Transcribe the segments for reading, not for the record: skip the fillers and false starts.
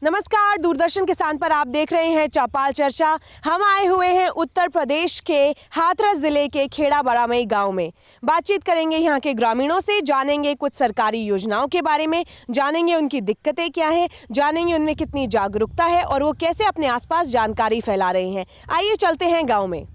नमस्कार, दूरदर्शन किसान पर आप देख रहे हैं चौपाल चर्चा। हम आए हुए हैं उत्तर प्रदेश के हाथरस जिले के खेड़ा बड़ामई गांव में। बातचीत करेंगे यहाँ के ग्रामीणों से, जानेंगे कुछ सरकारी योजनाओं के बारे में, जानेंगे उनकी दिक्कतें क्या हैं, जानेंगे उनमें कितनी जागरूकता है और वो कैसे अपने आसपास जानकारी फैला रहे हैं। आइए चलते हैं गाँव में।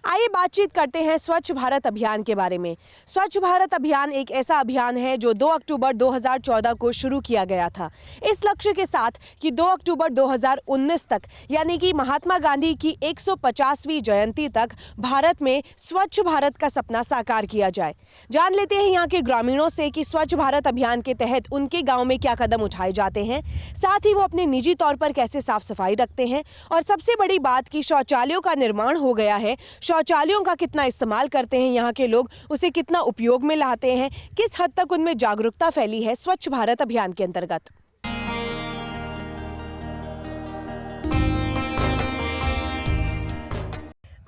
आइए बातचीत करते हैं स्वच्छ भारत अभियान के बारे में। स्वच्छ भारत अभियान एक ऐसा अभियान है जो 2 अक्टूबर 2014 को शुरू किया गया था, इस लक्ष्य के साथ कि 2 अक्टूबर 2019 तक, यानी कि महात्मा गांधी की 150वीं जयंती तक भारत में स्वच्छ भारत का सपना साकार किया जाए। जान लेते हैं यहाँ के ग्रामीणों से कि स्वच्छ भारत अभियान के तहत उनके गाँव में क्या कदम उठाए जाते हैं, साथ ही वो अपने निजी तौर पर कैसे साफ सफाई रखते हैं, और सबसे बड़ी बात कि शौचालयों का निर्माण हो गया है, शौचालयों का कितना इस्तेमाल करते हैं यहाँ के लोग, उसे कितना उपयोग में लाते हैं, किस हद तक उनमें जागरूकता फैली है स्वच्छ भारत अभियान के अंतर्गत।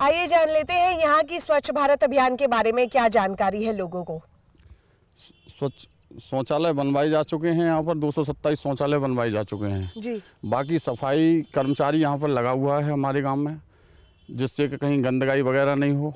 आइए जान लेते हैं यहाँ की स्वच्छ भारत अभियान के बारे में क्या जानकारी है लोगों को। स्वच्छ शौचालय बनवाए जा चुके हैं, यहाँ पर 227 शौचालय बनवाए जा चुके हैं जी। बाकी सफाई कर्मचारी यहाँ पर लगा हुआ है हमारे गांव में, जिससे कि कहीं गंदगाई वगैरह नहीं हो।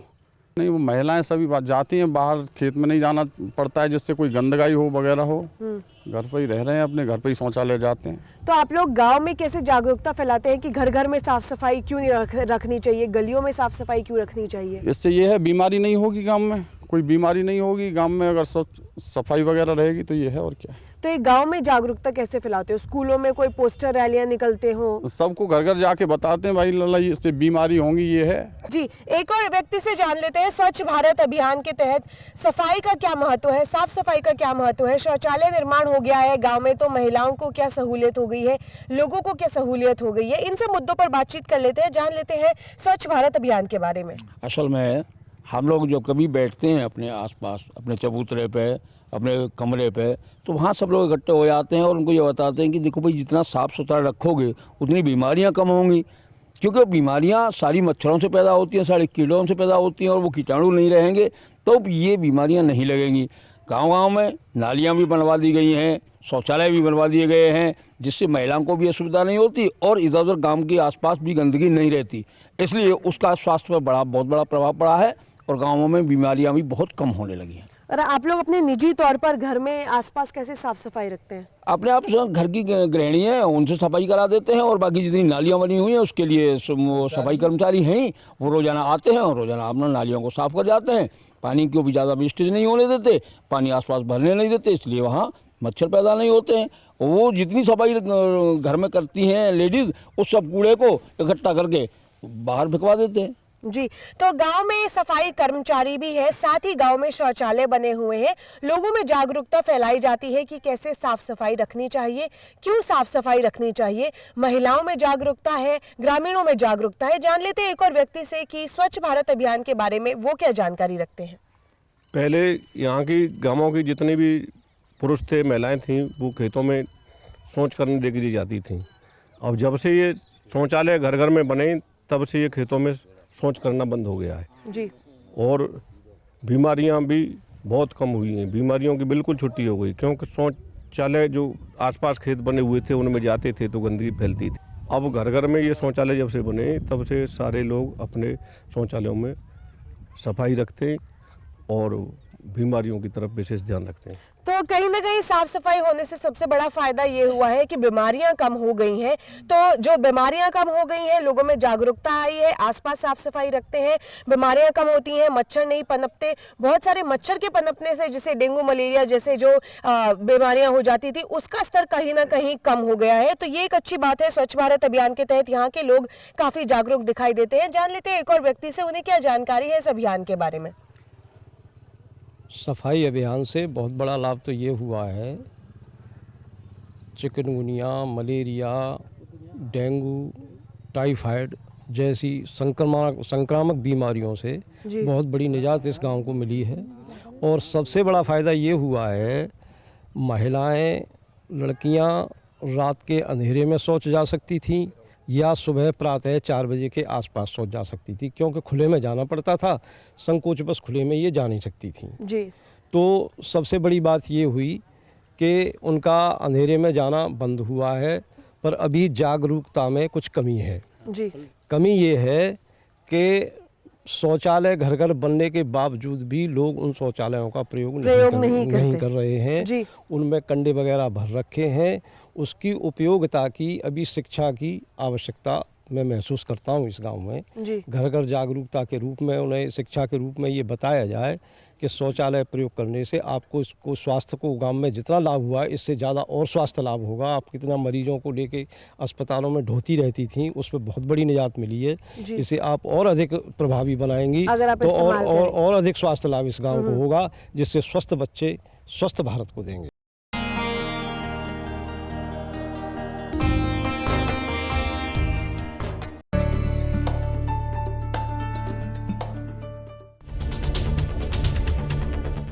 नहीं, वो महिलाएं सभी बात जाती हैं, बाहर खेत में नहीं जाना पड़ता है जिससे कोई गंदगाई हो वगैरह हो। घर पर ही रह रहे हैं, अपने घर पर ही शौचालय जाते हैं। तो आप लोग गांव में कैसे जागरूकता फैलाते हैं कि घर घर में साफ सफाई क्यों नहीं रखनी चाहिए, गलियों में साफ सफाई क्यों रखनी चाहिए? इससे ये है बीमारी नहीं होगी, गाँव में कोई बीमारी नहीं होगी। गाँव में अगर सफाई वगैरह रहेगी तो ये है, और क्या। तो ये गांव में जागरूकता कैसे फैलाते हो? स्कूलों में कोई पोस्टर रैलियां निकलते हो? सबको घर घर जाके बताते हैं भाई लल्ला इससे बीमारी होंगी, ये है जी। एक और व्यक्ति से जान लेते हैं, स्वच्छ भारत अभियान के तहत सफाई का क्या महत्व है, साफ सफाई का क्या महत्व है? शौचालय निर्माण हो गया है गांव में, तो महिलाओं को क्या सहूलियत हो गई है, लोगों को क्या सहूलियत हो गई है, इन सब मुद्दों पर बातचीत कर लेते हैं, जान लेते हैं स्वच्छ भारत अभियान के बारे में। असल में हम लोग जो कभी बैठते हैं अपने आसपास, अपने चबूतरे पे, अपने कमरे पे, तो वहाँ सब लोग इकट्ठे हो जाते हैं और उनको ये बताते हैं कि देखो भाई, जितना साफ़ सुथरा रखोगे उतनी बीमारियाँ कम होंगी, क्योंकि बीमारियाँ सारी मच्छरों से पैदा होती हैं, सारी कीड़ों से पैदा होती हैं, और वो कीटाणु नहीं रहेंगे तो ये बीमारियाँ नहीं लगेंगी। गाँव-गाँव में नालियाँ भी बनवा दी गई हैं, शौचालय भी बनवा दिए गए हैं, जिससे महिलाओं को भी असुविधा नहीं होती और इधर उधर गाँव के आसपास भी गंदगी नहीं रहती, इसलिए उसका स्वास्थ्य पर बहुत बड़ा प्रभाव पड़ा है और गाँवों में बीमारियाँ भी बहुत कम होने लगी हैं। और आप लोग अपने निजी तौर पर घर में आसपास कैसे साफ सफाई रखते हैं? अपने आप घर की गृहिणी है, उनसे सफाई करा देते हैं, और बाकी जितनी नालियाँ बनी हुई हैं उसके लिए वो सफाई कर्मचारी हैं, वो रोज़ाना आते हैं और रोज़ाना अपना नालियों को साफ़ कर जाते हैं। पानी को भी ज़्यादा वेस्टेज नहीं होने देते, पानी आसपास भरने नहीं देते, इसलिए वहाँ मच्छर पैदा नहीं होते हैं। वो जितनी सफाई घर में करती हैं लेडीज़, उस सब कूड़े को इकट्ठा करके बाहर फेंकवा देते हैं। जी। तो गांव में सफाई कर्मचारी भी है, साथ ही गांव में शौचालय बने हुए हैं, लोगों में जागरूकता फैलाई जाती है कि कैसे साफ सफाई रखनी चाहिए, क्यों साफ सफाई रखनी चाहिए। महिलाओं में जागरूकता है, ग्रामीणों में जागरूकता है। जान लेते हैं एक और व्यक्ति से कि स्वच्छ भारत अभियान के बारे में वो क्या जानकारी रखते हैं। पहले यहाँ की गाँवों की जितने भी पुरुष थे, महिलाएं थीं, वो खेतों में शौच करने लेके जाती थीं। अब जब से ये शौचालय घर घर में बने, तब से ये खेतों में शौच करना बंद हो गया है जी। और बीमारियां भी बहुत कम हुई हैं, बीमारियों की बिल्कुल छुट्टी हो गई, क्योंकि शौचालय जो आसपास खेत बने हुए थे उनमें जाते थे तो गंदगी फैलती थी। अब घर घर में ये शौचालय जब से बने, तब से सारे लोग अपने शौचालयों में सफाई रखते हैं और बीमारियों की तरफ विशेष ध्यान रखते हैं। तो कहीं ना कहीं साफ सफाई होने से सबसे बड़ा फायदा ये हुआ है कि बीमारियां कम हो गई हैं। तो जो बीमारियां कम हो गई हैं, लोगों में जागरूकता आई है, आसपास साफ सफाई रखते हैं, बीमारियां कम होती हैं, मच्छर नहीं पनपते। बहुत सारे मच्छर के पनपने से, जैसे डेंगू मलेरिया जैसे जो बीमारियां हो जाती थी, उसका स्तर कहीं ना कहीं कम हो गया है। तो ये एक अच्छी बात है। स्वच्छ भारत अभियान के तहत यहाँ के लोग काफी जागरूक दिखाई देते हैं। जान लेते हैं एक और व्यक्ति से, उन्हें क्या जानकारी है इस अभियान के बारे में। सफाई अभियान से बहुत बड़ा लाभ तो ये हुआ है, चिकनगुनिया, मलेरिया, डेंगू, टाइफाइड जैसी संक्रामक बीमारियों से बहुत बड़ी निजात इस गांव को मिली है। और सबसे बड़ा फ़ायदा ये हुआ है, महिलाएं, लड़कियां रात के अंधेरे में शौच जा सकती थी या सुबह प्रातः 4 बजे के आसपास शौच जा सकती थी, क्योंकि खुले में जाना पड़ता था, संकोचवश खुले में ये जा नहीं सकती थी। जी। तो सबसे बड़ी बात ये हुई कि उनका अंधेरे में जाना बंद हुआ है, पर अभी जागरूकता में कुछ कमी है। जी। कमी ये है कि शौचालय घर घर बनने के बावजूद भी लोग उन शौचालयों का प्रयोग नहीं कर रहे हैं। जी। उनमें कंडे वगैरह भर रखे हैं। उसकी उपयोगिता की अभी शिक्षा की आवश्यकता मैं महसूस करता हूँ इस गांव में। जी। घर घर जागरूकता के रूप में उन्हें शिक्षा के रूप में ये बताया जाए कि शौचालय प्रयोग करने से आपको इसको स्वास्थ्य को गांव में जितना लाभ हुआ इससे ज़्यादा और स्वास्थ्य लाभ होगा। आप कितना मरीजों को लेके अस्पतालों में ढोती रहती थी, उसमें बहुत बड़ी निजात मिली है। इसे आप और अधिक प्रभावी बनाएंगी अगर आप तो इस्तेमाल करें। और अधिक स्वास्थ्य लाभ इस गाँव को होगा, जिससे स्वस्थ बच्चे स्वस्थ भारत को देंगे।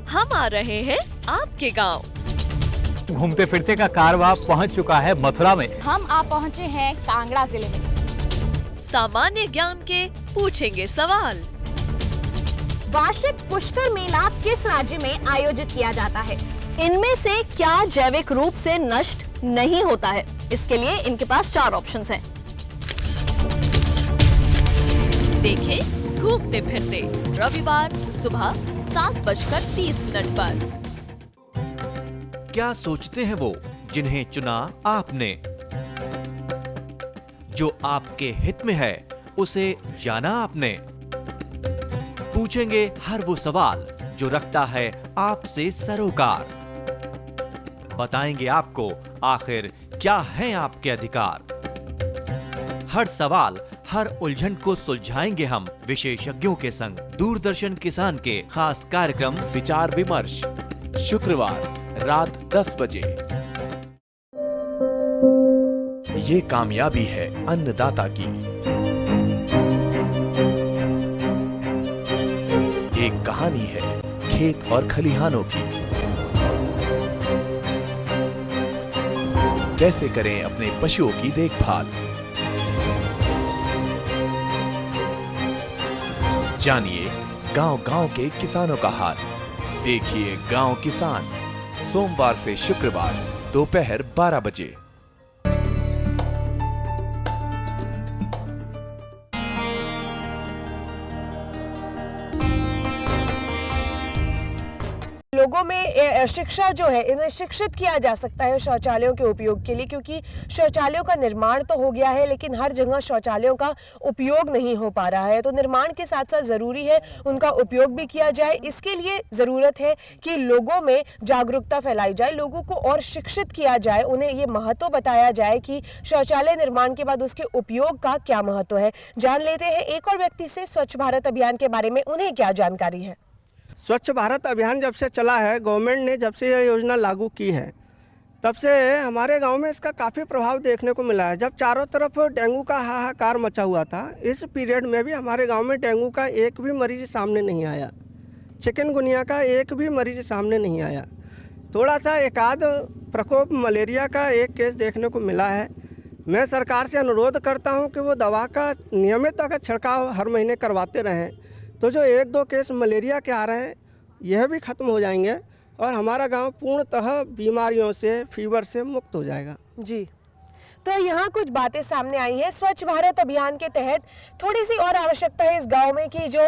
हम आ रहे हैं आपके गांव। घूमते फिरते का कारवां पहुंच चुका है मथुरा में। हम आप पहुंचे हैं कांगड़ा जिले में। सामान्य ज्ञान के पूछेंगे सवाल। वार्षिक पुष्कर मेला किस राज्य में आयोजित किया जाता है? इनमें से क्या जैविक रूप से नष्ट नहीं होता है? इसके लिए इनके पास 4 ऑप्शंस हैं। देखें घूमते फिरते रविवार सुबह 7:30 पर। क्या सोचते हैं वो जिन्हें चुना आपने? जो आपके हित में है उसे जाना आपने? पूछेंगे हर वो सवाल जो रखता है आपसे सरोकार। बताएंगे आपको आखिर क्या है आपके अधिकार। हर सवाल हर उलझन को सुलझाएंगे हम विशेषज्ञों के संग। दूरदर्शन किसान के खास कार्यक्रम विचार विमर्श, शुक्रवार रात 10 बजे। ये कामयाबी है अन्नदाता की। एक कहानी है खेत और खलिहानों की। कैसे करें अपने पशुओं की देखभाल। जानिए गांव-गांव के किसानों का हाल। देखिए गांव किसान सोमवार से शुक्रवार दोपहर 12 बजे। लोगों में शिक्षा जो है, इन्हें शिक्षित किया जा सकता है शौचालयों के उपयोग के लिए, क्योंकि शौचालयों का निर्माण तो हो गया है लेकिन हर जगह शौचालयों का उपयोग नहीं हो पा रहा है। तो निर्माण के साथ साथ ज़रूरी है उनका उपयोग भी किया जाए। इसके लिए ज़रूरत है कि लोगों में जागरूकता फैलाई जाए, लोगों को और शिक्षित किया जाए, उन्हें ये महत्व बताया जाए कि शौचालय निर्माण के बाद उसके उपयोग का क्या महत्व है। जान लेते हैं एक और व्यक्ति से स्वच्छ भारत अभियान के बारे में, उन्हें क्या जानकारी है। स्वच्छ भारत अभियान जब से चला है, गवर्नमेंट ने जब से यह योजना लागू की है, तब से हमारे गांव में इसका काफ़ी प्रभाव देखने को मिला है। जब चारों तरफ डेंगू का हाहाकार मचा हुआ था, इस पीरियड में भी हमारे गांव में डेंगू का एक भी मरीज सामने नहीं आया, चिकनगुनिया का एक भी मरीज सामने नहीं आया। थोड़ा सा एकाध प्रकोप मलेरिया का एक केस देखने को मिला है। मैं सरकार से अनुरोध करता हूं कि वो दवा का नियमित अगर छिड़काव हर महीने करवाते रहें, तो जो 1-2 केस मलेरिया के आ रहे हैं यह भी ख़त्म हो जाएंगे और हमारा गांव पूर्णतः बीमारियों से, फीवर से मुक्त हो जाएगा। जी, तो यहाँ कुछ बातें सामने आई हैं। स्वच्छ भारत अभियान के तहत थोड़ी सी और आवश्यकता है इस गांव में कि जो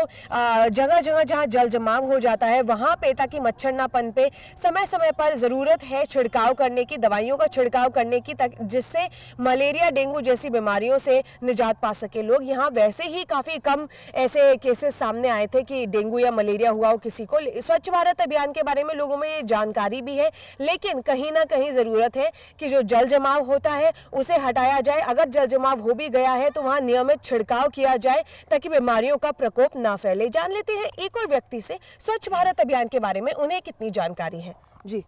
जगह जगह जहाँ जल जमाव हो जाता है वहाँ पे, ताकि मच्छर ना पनपे, समय समय पर ज़रूरत है छिड़काव करने की, दवाइयों का छिड़काव करने की, जिससे मलेरिया, डेंगू जैसी बीमारियों से निजात पा सके लोग। यहाँ वैसे ही काफ़ी कम ऐसे केसेस सामने आए थे कि डेंगू या मलेरिया हुआ हो किसी को। स्वच्छ भारत अभियान के बारे में लोगों में जानकारी भी है, लेकिन कहीं ना कहीं ज़रूरत है कि जो जल जमाव होता है उसे हटाया जाए। अगर जल जमाव हो भी गया है तो वहां नियमित छिड़काव किया जाए ताकि बीमारियों का प्रकोप ना फैले। जान लेते हैं एक और व्यक्ति से स्वच्छ भारत अभियान के बारे में, उन्हें कितनी जानकारी है। जी,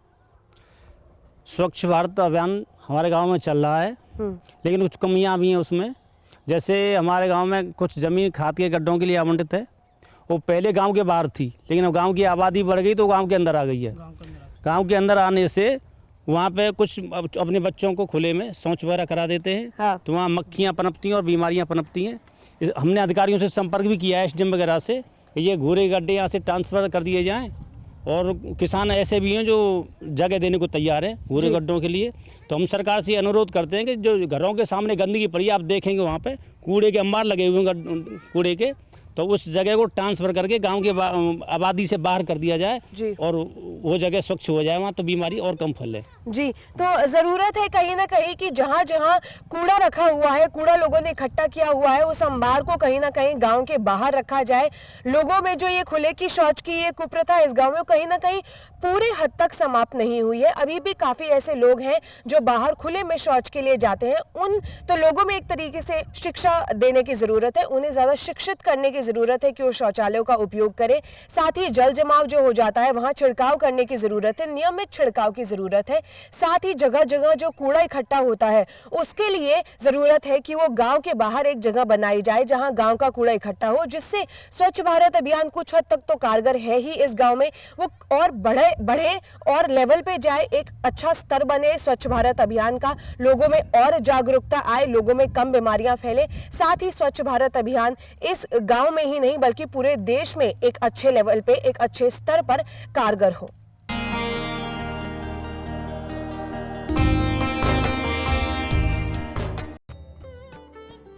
स्वच्छ भारत अभियान हमारे गांव में चल रहा है, लेकिन कुछ कमियां भी हैं उसमें। जैसे हमारे गांव में कुछ ज़मीन खाद के गड्ढों के लिए आवंटित है, वो पहले गांव के बाहर थी, लेकिन अब गांव की आबादी बढ़ गई तो गांव के अंदर आ गई है। गांव के अंदर आने से वहाँ पे कुछ अपने बच्चों को खुले में शौच वगैरह करा देते हैं। हाँ। तो वहाँ मक्खियाँ पनपती हैं और बीमारियाँ पनपती हैं। हमने अधिकारियों से संपर्क भी किया है, एसडीएम वगैरह से, कि ये घूरे गड्ढे यहाँ से ट्रांसफ़र कर दिए जाएँ। और किसान ऐसे भी हैं जो जगह देने को तैयार हैं घूरे गड्ढों के लिए। तो हम सरकार से अनुरोध करते हैं कि जो घरों के सामने गंदगी पड़ी है, आप देखेंगे वहाँ पे कूड़े के अंबार लगे हुए हैं कूड़े के, तो उस जगह को ट्रांसफ़र करके गांव के आबादी से बाहर कर दिया जाए और वो जगह स्वच्छ हो जाए, वहाँ तो बीमारी और कम फैले। जी, तो ज़रूरत है कहीं ना कहीं कि जहाँ जहाँ कूड़ा रखा हुआ है, कूड़ा लोगों ने इकट्ठा किया हुआ है, उस अंबार को कहीं ना कहीं गांव के बाहर रखा जाए। लोगों में जो ये खुले की शौच की ये कुप्रथा इस गांव में कहीं ना कहीं पूरी हद तक समाप्त नहीं हुई है। अभी भी काफ़ी ऐसे लोग हैं जो बाहर खुले में शौच के लिए जाते हैं। उन तो लोगों में एक तरीके से शिक्षा देने की ज़रूरत है, उन्हें ज़्यादा शिक्षित करने की ज़रूरत है कि वो शौचालयों का उपयोग करें। साथ ही जल जमाव जो हो जाता है वहाँ छिड़काव करने की ज़रूरत है, नियमित छिड़काव की ज़रूरत है। साथ ही जगह जगह जो कूड़ा इकट्ठा होता है उसके लिए ज़रूरत है कि वो गांव के बाहर एक जगह बनाई जाए जहां गांव का कूड़ा इकट्ठा हो, जिससे स्वच्छ भारत अभियान कुछ हद तक तो कारगर है ही इस गांव में, वो और बढ़े और लेवल पे जाए, एक अच्छा स्तर बने स्वच्छ भारत अभियान का, लोगों में और जागरूकता आए, लोगों में कम बीमारियां फैले। साथ ही स्वच्छ भारत अभियान इस गांव में ही नहीं बल्कि पूरे देश में एक अच्छे लेवल पे, एक अच्छे स्तर पर कारगर हो।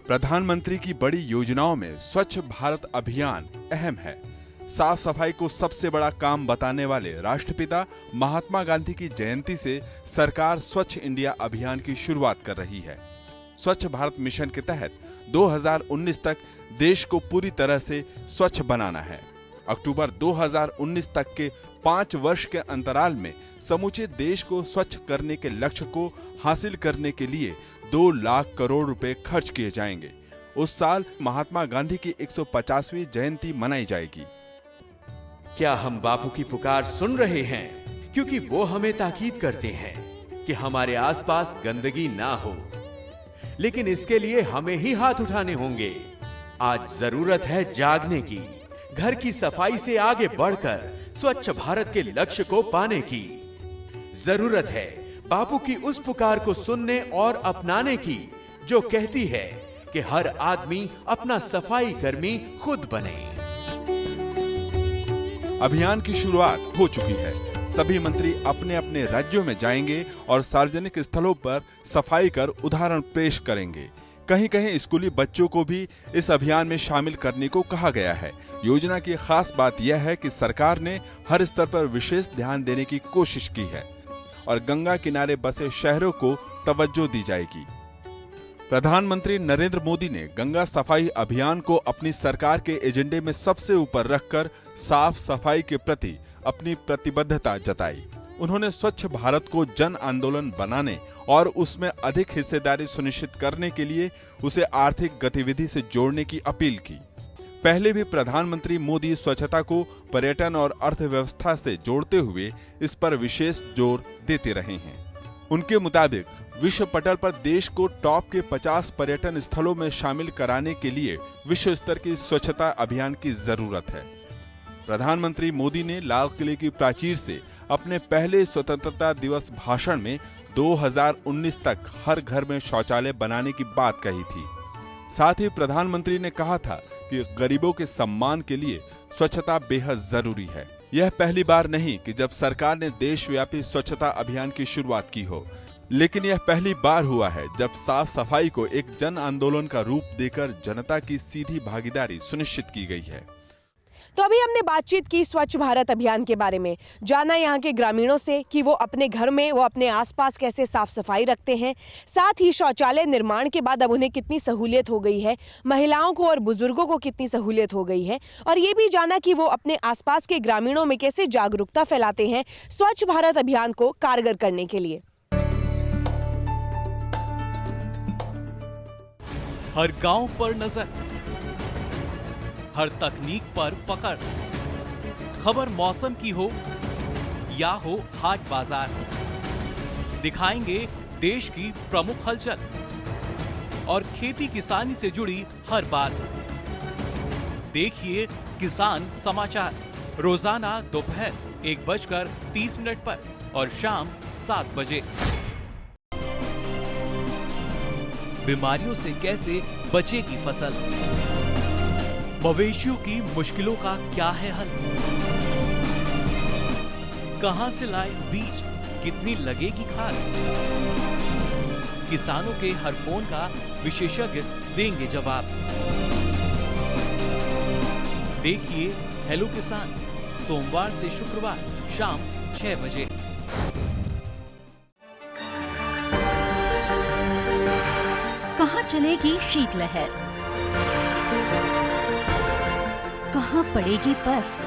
प्रधानमंत्री की बड़ी योजनाओं में स्वच्छ भारत अभियान अहम है। साफ सफाई को सबसे बड़ा काम बताने वाले राष्ट्रपिता महात्मा गांधी की जयंती से सरकार स्वच्छ इंडिया अभियान की शुरुआत कर रही है। स्वच्छ भारत मिशन के तहत 2019 तक देश को पूरी तरह से स्वच्छ बनाना है। अक्टूबर 2019 तक के 5 वर्ष के अंतराल में समूचे देश को स्वच्छ करने के लक्ष्य को हासिल करने के लिए 2 लाख करोड़ रुपए खर्च किए जाएंगे। उस साल महात्मा गांधी की 150वीं जयंती मनाई जाएगी। क्या हम बापू की पुकार सुन रहे हैं? क्योंकि वो हमें ताकीद करते हैं कि हमारे आसपास गंदगी ना हो, लेकिन इसके लिए हमें ही हाथ उठाने होंगे। आज जरूरत है जागने की, घर की सफाई से आगे बढ़कर स्वच्छ भारत के लक्ष्य को पाने की। जरूरत है बापू की उस पुकार को सुनने और अपनाने की जो कहती है कि हर आदमी अपना सफाई कर्मी खुद बने। अभियान की शुरुआत हो चुकी है। सभी मंत्री अपने अपने राज्यों में जाएंगे और सार्वजनिक स्थलों पर सफाई कर उदाहरण पेश करेंगे। कहीं कहीं स्कूली बच्चों को भी इस अभियान में शामिल करने को कहा गया है। योजना की खास बात यह है कि सरकार ने हर स्तर पर विशेष ध्यान देने की कोशिश की है और गंगा किनारे बसे शहरों को तवज्जो दी जाएगी। प्रधानमंत्री नरेंद्र मोदी ने गंगा सफाई अभियान को अपनी सरकार के एजेंडे में सबसे ऊपर रखकर साफ सफाई के प्रति अपनी प्रतिबद्धता जताई। उन्होंने स्वच्छ भारत को जन आंदोलन बनाने और उसमें अधिक हिस्सेदारी सुनिश्चित करने के लिए उसे आर्थिक गतिविधि से जोड़ने की अपील की। पहले भी प्रधानमंत्री मोदी स्वच्छता को पर्यटन और अर्थव्यवस्था से जोड़ते हुए इस पर विशेष जोर देते रहे हैं। उनके मुताबिक विश्व पटल पर देश को टॉप के 50 पर्यटन स्थलों में शामिल कराने के लिए विश्व स्तर की स्वच्छता अभियान की जरूरत है। प्रधानमंत्री मोदी ने लाल किले की प्राचीर से अपने पहले स्वतंत्रता दिवस भाषण में 2019 तक हर घर में शौचालय बनाने की बात कही थी। साथ ही प्रधानमंत्री ने कहा था कि गरीबों के सम्मान के लिए स्वच्छता बेहद जरूरी है। यह पहली बार नहीं कि जब सरकार ने देशव्यापी स्वच्छता अभियान की शुरुआत की हो, लेकिन यह पहली बार हुआ है जब साफ सफाई को एक जन आंदोलन का रूप देकर जनता की सीधी भागीदारी सुनिश्चित की गई है। तो अभी हमने बातचीत की स्वच्छ भारत अभियान के बारे में, जाना यहाँ के ग्रामीणों से कि वो अपने घर में, वो अपने आसपास कैसे साफ सफाई रखते हैं। साथ ही शौचालय निर्माण के बाद अब उन्हें कितनी सहूलियत हो गई है, महिलाओं को और बुजुर्गों को कितनी सहूलियत हो गई है, और ये भी जाना कि वो अपने आसपास के ग्रामीणों में कैसे जागरूकता फैलाते हैं स्वच्छ भारत अभियान को कारगर करने के लिए। हर गांव पर नजर, हर तकनीक पर पकड़, खबर मौसम की हो या हो हाट बाजार, दिखाएंगे देश की प्रमुख हलचल और खेती किसानी से जुड़ी हर बात। देखिए किसान समाचार। रोजाना दोपहर 1:30 पर और शाम 7 बजे। बीमारियों से कैसे बचेगी फसल? मवेशियों की मुश्किलों का क्या है हल? कहां से लाए बीज, कितनी लगेगी खाद? किसानों के हर फोन का विशेषज्ञ देंगे जवाब। देखिए हेलो किसान, सोमवार से शुक्रवार शाम 6 बजे। कहां चलेगी शीतलहर? कहां पड़ेगी बर्फ?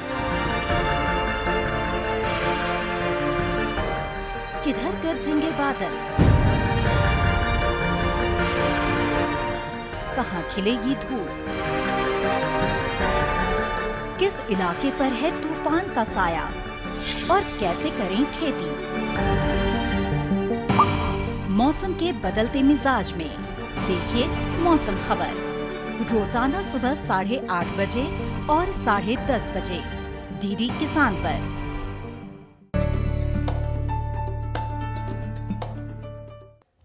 किधर गरजेंगे बादल? कहां खिलेगी धूप? किस इलाके पर है तूफान का साया? और कैसे करें खेती? मौसम के बदलते मिजाज में देखिए मौसम खबर, रोजाना सुबह 8:30 बजे और 10:30 बजे डीडी किसान पर।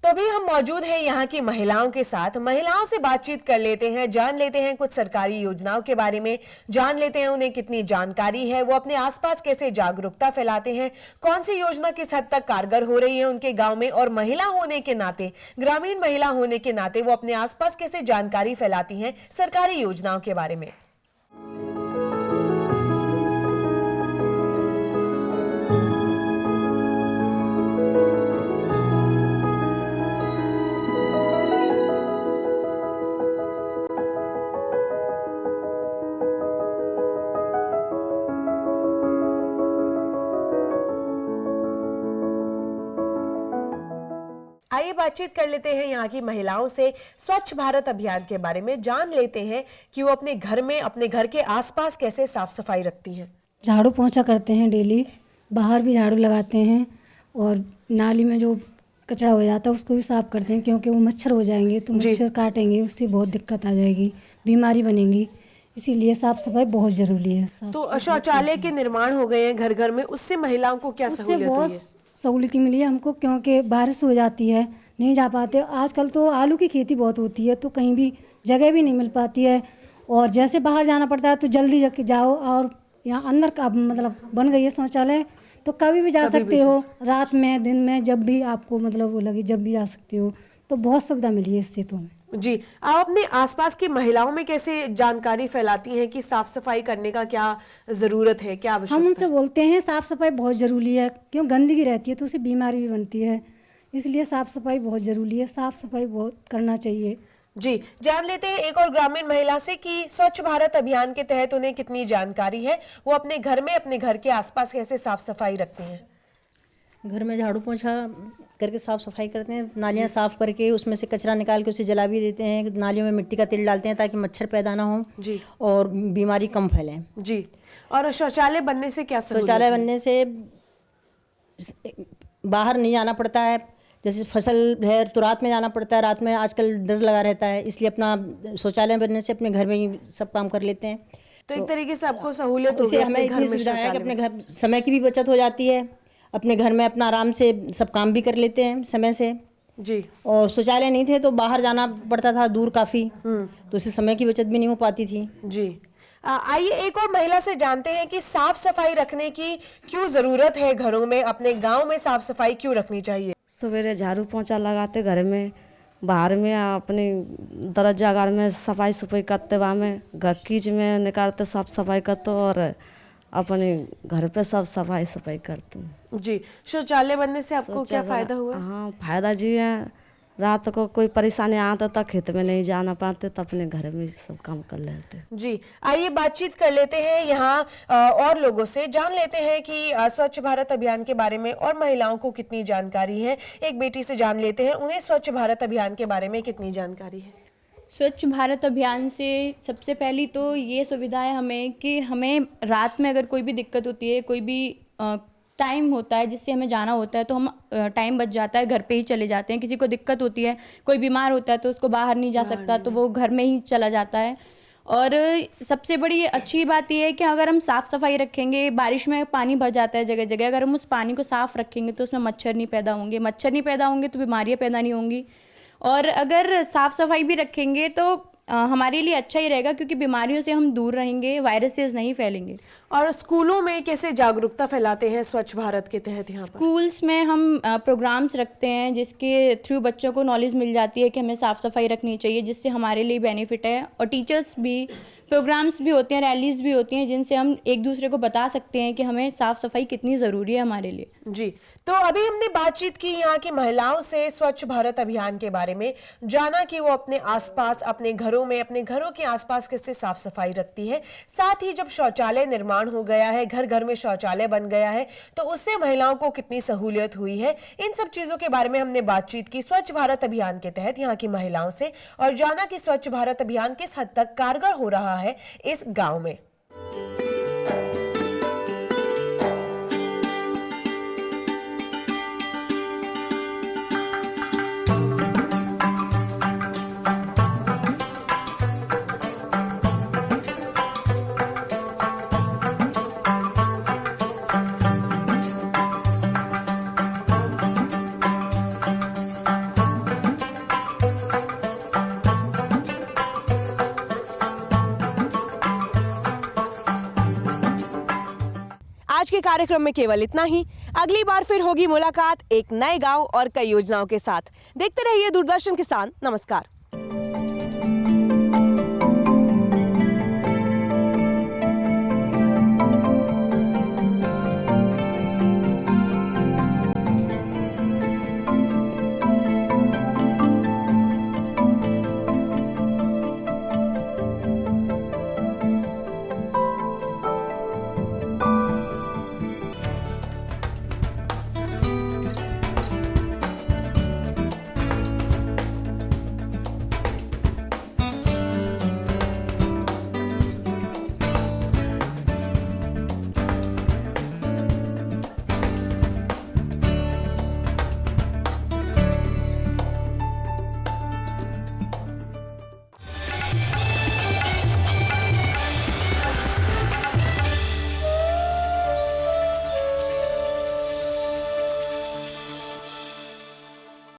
तो अभी हम मौजूद हैं यहाँ की महिलाओं के साथ। महिलाओं से बातचीत कर लेते हैं, जान लेते हैं कुछ सरकारी योजनाओं के बारे में, जान लेते हैं उन्हें कितनी जानकारी है, वो अपने आसपास कैसे जागरूकता फैलाते हैं, कौन सी योजना किस हद तक कारगर हो रही है उनके गांव में, और महिला होने के नाते, ग्रामीण महिला होने के नाते वो अपने आसपास कैसे जानकारी फैलाती हैं सरकारी योजनाओं के बारे में। आइए बातचीत कर लेते हैं यहाँ की महिलाओं से स्वच्छ भारत अभियान के बारे में, जान लेते हैं कि वो अपने घर में, अपने घर के आसपास कैसे साफ सफाई रखती हैं। झाड़ू पोंछा करते हैं डेली, बाहर भी झाड़ू लगाते हैं, और नाली में जो कचरा हो जाता है उसको भी साफ करते हैं, क्योंकि वो मच्छर हो जाएंगे तो मच्छर काटेंगे, उससे बहुत दिक्कत आ जाएगी, बीमारी बनेगी, इसीलिए साफ सफाई बहुत जरूरी है। तो शौचालय के निर्माण हो गए हैं घर घर में, उससे महिलाओं को क्या सहूलियत हुई है? सहूलियत मिली है हमको, क्योंकि बारिश हो जाती है, नहीं जा पाते। आजकल तो आलू की खेती बहुत होती है, तो कहीं भी जगह भी नहीं मिल पाती है, और जैसे बाहर जाना पड़ता है तो जल्दी जाओ, और यहाँ अंदर का मतलब बन गई है शौचालय, तो कभी भी जा सकते हो, रात में दिन में जब भी आपको मतलब वो लगे जब भी जा सकते हो, तो बहुत सुविधा मिली है इससे तो हमें। जी, आप अपने आसपास की महिलाओं में कैसे जानकारी फैलाती हैं कि साफ सफाई करने का क्या जरूरत है, क्या आवश्यकता है? हम उनसे बोलते हैं साफ सफाई बहुत ज़रूरी है, क्यों गंदगी रहती है तो उससे बीमारी भी बनती है, इसलिए साफ सफाई बहुत ज़रूरी है, साफ सफाई बहुत करना चाहिए। जी, जान लेते हैं एक और ग्रामीण महिला से कि स्वच्छ भारत अभियान के तहत उन्हें कितनी जानकारी है, वो अपने घर में, अपने घर के आसपास कैसे साफ सफाई रखती हैं। घर में झाड़ू पोंछा करके साफ़ सफाई करते हैं, नालियाँ साफ़ करके उसमें से कचरा निकाल के उसे जला भी देते हैं, नालियों में मिट्टी का तेल डालते हैं ताकि मच्छर पैदा ना हो जी, और बीमारी कम फैले जी। और शौचालय बनने से क्या? शौचालय बनने से बाहर नहीं जाना पड़ता है, जैसे फसल है तो रात में जाना पड़ता है, रात में आजकल डर लगा रहता है, इसलिए अपना शौचालय बनने से अपने घर में ही सब काम कर लेते हैं। तो एक तरीके से आपको सहूलियत हो गई, हमें इतनी सुविधा है कि अपने घर समय की भी बचत हो जाती है, अपने घर में अपना आराम से सब काम भी कर लेते हैं समय से जी। और शौचालय नहीं थे तो बाहर जाना पड़ता था दूर काफ़ी, तो उससे समय की बचत भी नहीं हो पाती थी जी। आइए एक और महिला से जानते हैं कि साफ सफाई रखने की क्यों जरूरत है, घरों में, अपने गांव में साफ सफाई क्यों रखनी चाहिए? सवेरे झाड़ू पोंछा लगाते घर में, बाहर में अपने दरजा घर में सफाई सफाई करते, वहाँ में गकीज में निकालते साफ सफाई करते, और अपने घर पे सब सफाई सफाई करते हैं जी। शौचालय बनने से आपको क्या फायदा हुआ? हाँ फायदा जी है, रात को कोई परेशानी आता था, खेत में नहीं जाना पाते तो अपने घर में सब काम कर लेते जी। आइए बातचीत कर लेते हैं यहाँ और लोगों से, जान लेते हैं कि स्वच्छ भारत अभियान के बारे में और महिलाओं को कितनी जानकारी है। एक बेटी से जान लेते हैं उन्हें स्वच्छ भारत अभियान के बारे में कितनी जानकारी है। स्वच्छ भारत अभियान से सबसे पहली तो ये सुविधा है हमें कि हमें रात में अगर कोई भी दिक्कत होती है, कोई भी टाइम होता है जिससे हमें जाना होता है, तो हम टाइम बच जाता है, घर पे ही चले जाते हैं। किसी को दिक्कत होती है, कोई बीमार होता है तो उसको बाहर नहीं जा सकता, तो वो घर में ही चला जाता है। और सबसे बड़ी अच्छी बात यह है कि अगर हम साफ़ सफाई रखेंगे, बारिश में पानी भर जाता है जगह जगह, अगर हम उस पानी को साफ़ रखेंगे तो उसमें मच्छर नहीं पैदा होंगे, मच्छर नहीं पैदा होंगे तो बीमारियां पैदा नहीं होंगी। और अगर साफ़ सफाई भी रखेंगे तो हमारे लिए अच्छा ही रहेगा, क्योंकि बीमारियों से हम दूर रहेंगे, वायरसेस नहीं फैलेंगे। और स्कूलों में कैसे जागरूकता फैलाते हैं स्वच्छ भारत के तहत? यहाँ पर स्कूल्स में हम प्रोग्राम्स रखते हैं जिसके थ्रू बच्चों को नॉलेज मिल जाती है कि हमें साफ़ सफाई रखनी चाहिए, जिससे हमारे लिए बेनिफिट है। और टीचर्स भी, प्रोग्राम्स भी होते हैं, रैलीज भी होती हैं, जिनसे हम एक दूसरे को बता सकते हैं कि हमें साफ़ सफाई कितनी ज़रूरी है हमारे लिए। जी, तो अभी हमने बातचीत की यहाँ की महिलाओं से स्वच्छ भारत अभियान के बारे में, जाना कि वो अपने आसपास, अपने घरों में, अपने घरों के आसपास कैसे साफ सफाई रखती है। साथ ही जब शौचालय निर्माण हो गया है, घर घर में शौचालय बन गया है, तो उससे महिलाओं को कितनी सहूलियत हुई है, इन सब चीजों के बारे में हमने बातचीत की स्वच्छ भारत अभियान के तहत यहाँ की महिलाओं से, और जाना कि स्वच्छ भारत अभियान किस हद तक कारगर हो रहा है इस गांव में। आज के कार्यक्रम में केवल इतना ही। अगली बार फिर होगी मुलाकात एक नए गांव और कई योजनाओं के साथ। देखते रहिए दूरदर्शन किसान। नमस्कार।